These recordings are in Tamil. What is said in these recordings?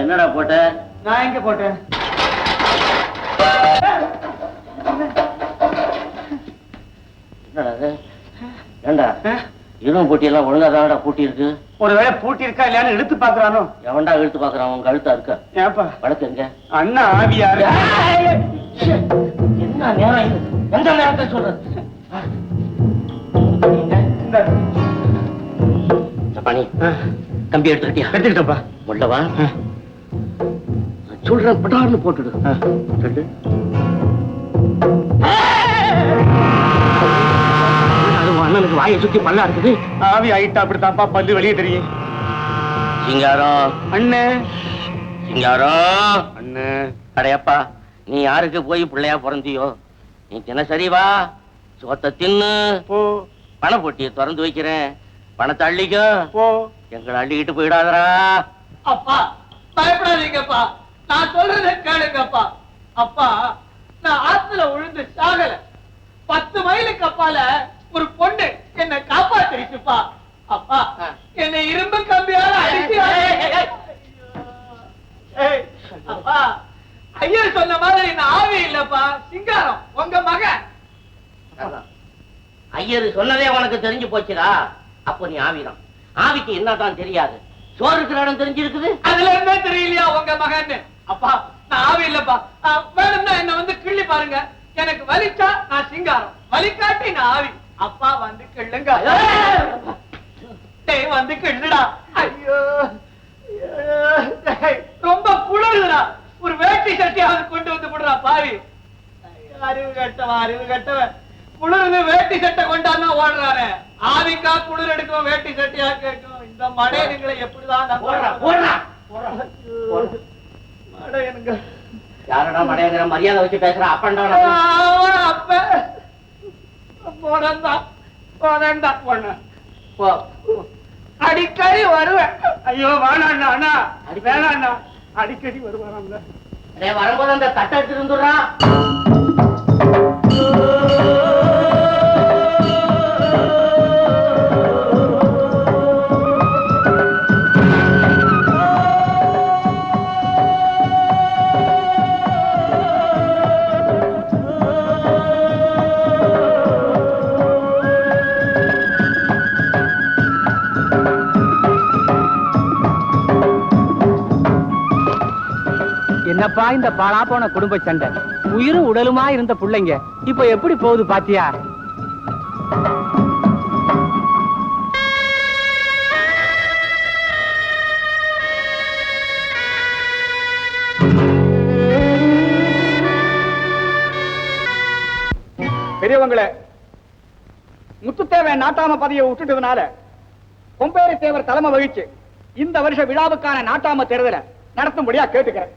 என்னடா போட்ட? நான் எங்க போட்டேன்? ஏண்டா இரும்பு பூட்டியெல்லாம் ஒழுங்காதான்டா பூட்டி இருக்கு. ஒருவேளை பூட்டி இருக்கா இல்லையான்னு இழுத்து பாக்குறானோ? எவன்டா இழுத்து பாக்குறான்? உங்க கழுத்தா இருக்கா? ஏப்பா வழக்கு எங்க? அண்ணா ஆவியாரு. என்ன நேரம் இது? எந்த நேரத்தை சொல்றது? பணி கம்பி எடுத்துக்கிட்டியா? எடுத்துக்கிட்டப்பா. உள்ளவா சொல்றேன், பட்டார்னு போட்டுடு. அண்ணனுக்கு வாயை சுத்தி பல்லா இருக்குது. ஆவி ஆயிட்டா அப்படித்தான்ப்பா, பல்லு வெளியே தெரியும். சிங்காரம் அண்ணே, சிங்காரம் அண்ணே. அடையப்பா, நீ யாருக்கு போய் பிள்ளையா பிறந்தியோ? நீ தினசரி வா, சோத்த தின்னு போ. பண போட்டியை திறந்து வைக்கிறேன், பணத்தை அள்ளிக்கோ. போ. எங்களை அள்ளிக்கிட்டு போயிடாதரா. அப்பா பயப்படாதீங்கப்பா, நான் சொல்றத கேளுங்கப்பா. அப்பா, நான் ஆத்துல விழுந்து சாகல. 10 மைலுக்கு அப்பால ஒரு பொண்ணு என்ன காப்பாத்திருச்சுப்பா. அப்பா, என்னை இரும்பு கம்பியால அடிச்சு. அப்பா, ஐயர் சொன்ன மாதிரி என்ன ஆவி இல்லப்பா, சிங்காரம் உங்க மகன். ஐயரு சொன்னதே உனக்கு தெரிஞ்சு போச்சுடா. அப்போ நீ ஆவிதான். ஆவிக்கு என்னதான் தெரியாது? சோறு இருக்கிற இடம் தெரிஞ்சிருக்குது. அதுல இருந்தே தெரியலையா உங்க மகன்? அப்பா, நான் ஆவி இல்லப்பா. வேணும்னா என்ன வந்து கிள்ளி பாருங்க. எனக்கு வலிச்சா நான் சிங்காரம், வலிக்காட்டி நான் ஆவி. அப்பா வந்து கிள்ளுங்க. வந்து கிள்ளுடா. ஐயோ, ரொம்ப குளிருடா. ஒரு வேட்டி சட்டியாவது கொண்டு வந்து விடுறா பாவி. அறிவு கட்டவன், அறிவு கட்டவன். குளிர்ந்து வேட்டி சட்டை கொண்டான்னா ஓடுறாரு. ஆவிக்கா குளிர் எடுக்கும், வேட்டி சட்டையா கேட்கும். இந்த மடையனுங்களை எப்படிதான் மடையனுங்க. யாரடா மடையங்கிற மரியாதை வச்சு பேசுற? அப்பண்டா அப்ப அடிக்கடி வருவேன். ஐயோ வேணாண்ணா, அண்ணா வேணாண்ணா, அடிக்கடி வருவாங்க. வரும்போது அந்த தட்டை எடுத்து இருந்துடுறா. என்னப்பா இந்த பாழா போன குடும்ப சண்டை? உயிரும் உடலுமா இருந்த பிள்ளைங்க இப்ப எப்படி போகுது பாத்தியா? பெரியவங்களே, முத்துத்தேவன் நாட்டாம பதவியை விட்டுட்டதுனால கொம்பேரி தேவர் தலைமை வகிச்சு இந்த வருஷ விழாவுக்கான நாட்டாம தேர்தலை நடத்தும்படியா கேட்டுக்கிறேன்.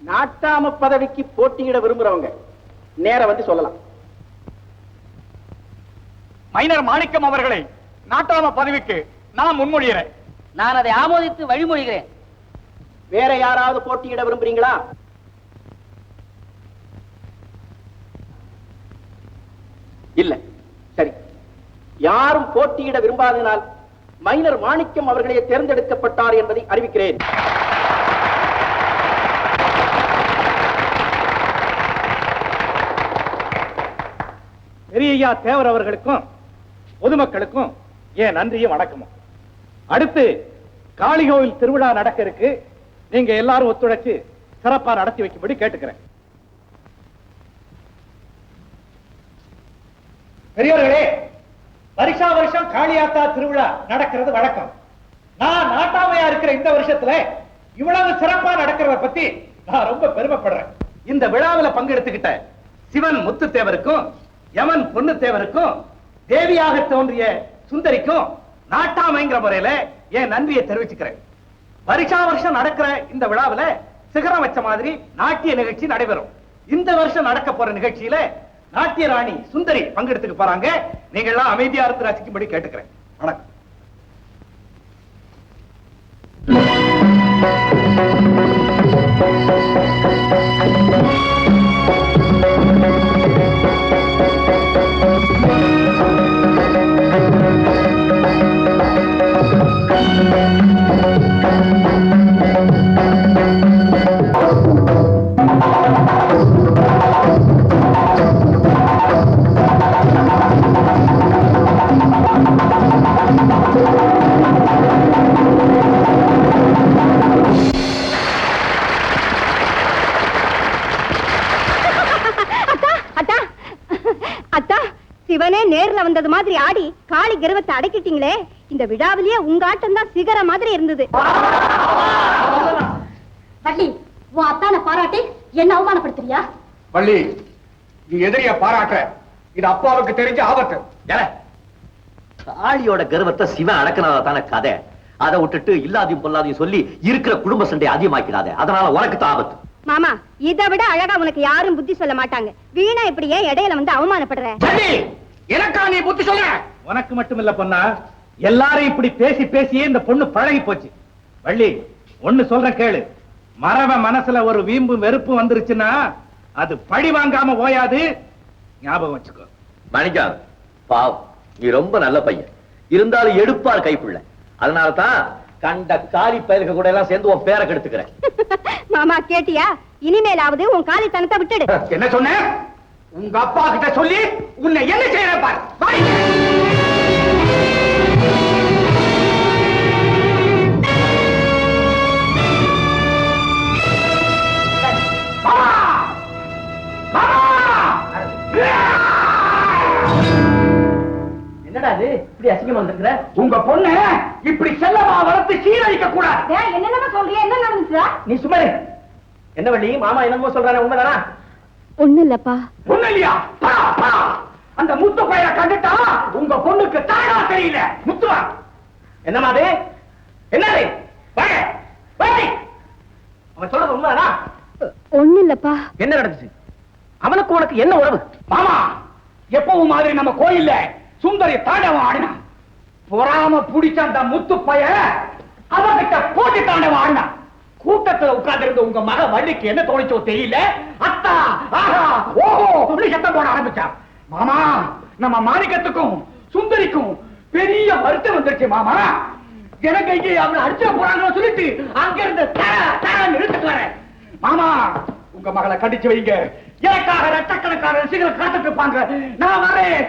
நாட்டாம பதவிக்கு போட்டியிட விரும்புறவங்க நேர வந்து சொல்லலாம். மைனர் மாணிக்கம் அவர்களை நாட்டாம பதவிக்கு நான் முன்மொழிகிறேன். நான் அதை ஆமோதித்து வழிமொழிகிறேன். வேற யாராவது போட்டியிட விரும்புறீங்களா? இல்ல, சரி. யாரும் போட்டியிட விரும்பாததினால் மைனர் மாணிக்கம் அவர்களே தேர்ந்தெடுக்கப்பட்டார் என்பதை அறிவிக்கிறேன். பெரியய்யா தேவர் அவர்களுக்கும் பொதுமக்களுக்கும் ஏன் நன்றியும் வணக்கமும். அடுத்து காளி கோவில் திருவிழா நடக்க இருக்கு. நீங்க எல்லாரும் ஒத்துழைச்சு சிறப்பா நடத்தி வைக்கும்படி கேட்டுக்கிறேன். பெரியவர்களே, வருஷா வருஷம் காளியாத்தா திருவிழா நடக்கிறது வழக்கம். நான் நாட்டாமையா இருக்கிற இந்த வருஷத்துல இவ்வளவு சிறப்பா நடக்கிறத பத்தி நான் ரொம்ப பெருமைப்படுறேன். இந்த விழாவில் பங்கெடுத்துக்கிட்ட சிவன் முத்து தேவருக்கும் யமன் பொண்ணு தேவருக்கும் தேவியாக தோன்றிய சுந்தரிக்கும் நாட்டாமைங்கிற முறையில என் நன்றியை தெரிவிச்சுக்கிறேன். வருஷா வருஷம் நடக்கிற இந்த விழாவில் சிகரம் வச்ச மாதிரி நாட்டிய நிகழ்ச்சி நடைபெறும். இந்த வருஷம் நடக்க போற நிகழ்ச்சியில நாட்டிய ராணி சுந்தரி பங்கெடுத்துக்க போறாங்க. நீங்க எல்லாம் அமைதியா இருந்து ரசிக்கும்படி கேட்டுக்கிறேன். வணக்கம். சிவனே நேர்ல வந்தது மாதிரி ஆடி காளி கர்வத்தை அடக்கிட்டீங்களே. இந்த விழாவிலேயே உங்க ஆட்டம் தான் சிகர மாதிரி இருந்தது. வள்ளி, உன் அத்தான பாராட்டி என்ன அவமானப்படுத்துறியா? வள்ளி, நீ எதிரிய பாராட்ட இது அப்பாவுக்கு தெரிஞ்ச ஆபத்து. காளியோட கர்வத்தை சிவன் அடக்கினதான கதை. அதை விட்டுட்டு இல்லாதையும் பொல்லாதையும் சொல்லி இருக்கிற குடும்ப சண்டை அதிகமாக்கிறாத. அதனால உனக்கு தான் ஆபத்து. மாமா, இதை விட அழகா உனக்கு யாரும் புத்தி சொல்ல மாட்டாங்க. வீணா இப்படியே இடையில வந்து அவமானப்படுற. எனக்கா நீ புத்தி சொல்ல? உனக்கு மட்டும் இல்ல பொண்ணா, எல்லாரும் இப்படி பேசி பேசியே இந்த பொண்ணு பழகி போச்சு. வள்ளி, ஒண்ணு சொல்றேன் கேளு. மரவ மனசுல ஒரு வீம்பும் வெறுப்பும் வந்துருச்சுன்னா அது பழி வாங்காம ஓயாது. ஞாபகம் வச்சுக்கோ. மணிக்கா, பாவம், நீ ரொம்ப நல்ல பையன். இருந்தாலும் எடுப்பார் கைப்புள்ள. அதனாலதான் கண்ட காலி பயிருக்கு கூட எல்லாம் சேர்ந்து உன் பேரை கெடுத்துக்கிறேன். மாமா, கேட்டியா? இனிமேலாவது உன் காலித்தனத்தை விட்டுடு. என்ன சொன்ன? உங்க அப்பா கிட்ட சொல்லி உன்னை என்ன செய்யற பார். என்னடா இது இப்படி அசிங்கமா வந்திருக்கிற? உங்க பொண்ணு இப்படி செல்லமா வளர்த்து சீரழிக்க கூடாது. என்னென்ன சொல்றியா? என்ன நடந்துச்சா? நீ சும்மா இரு. என்ன வள்ளி, மாமா என்னமோ சொல்றானே, உண்மைதானா? ஒண்ணு இல்லப்பா. ஒண்ணு இல்லையா? அந்த முத்து பையனை கண்டுட்டா உங்க பொண்ணுக்கு தானா தெரியல. முத்துவா, என்னமா அது? என்னது? அவன் சொல்றது உண்மைதானா? ஒண்ணு இல்லப்பா. என்ன நடந்துச்சு? அவனுக்கு உனக்கு என்ன உறவு? மாமா, எப்பவும் மாதிரி நம்ம கோயில்ல சுந்தரி தாண்டவம் ஆடினான். பொறாம பிடிச்ச அந்த முத்து பையன் அவகிட்ட போட்டி தாண்டவம் ஆடினான். கூட்டத்துல உட்கார்ந்து இருந்த உங்க மக வள்ளிக்கு என்ன தோணிச்சோ தெரியல. அத்தா, ஆஹா, ஓஹோ சத்தம் போட ஆரம்பிச்சா. மாமா, நம்ம மாணிக்கத்துக்கும் சுந்தரிக்கும் பெரிய வருத்தம் வந்துருச்சு மாமா. எனக்கு இங்கே அவனை அடிச்ச போறாங்கன்னு சொல்லிட்டு அங்க இருந்து நிறுத்துட்டு வரேன். மாமா, உங்க மகளை கண்டிச்சு வைங்க. எனக்காக லட்சக்கணக்கான ரசிகர்கள் காத்துட்டு இருப்பாங்க. நான் வரேன்.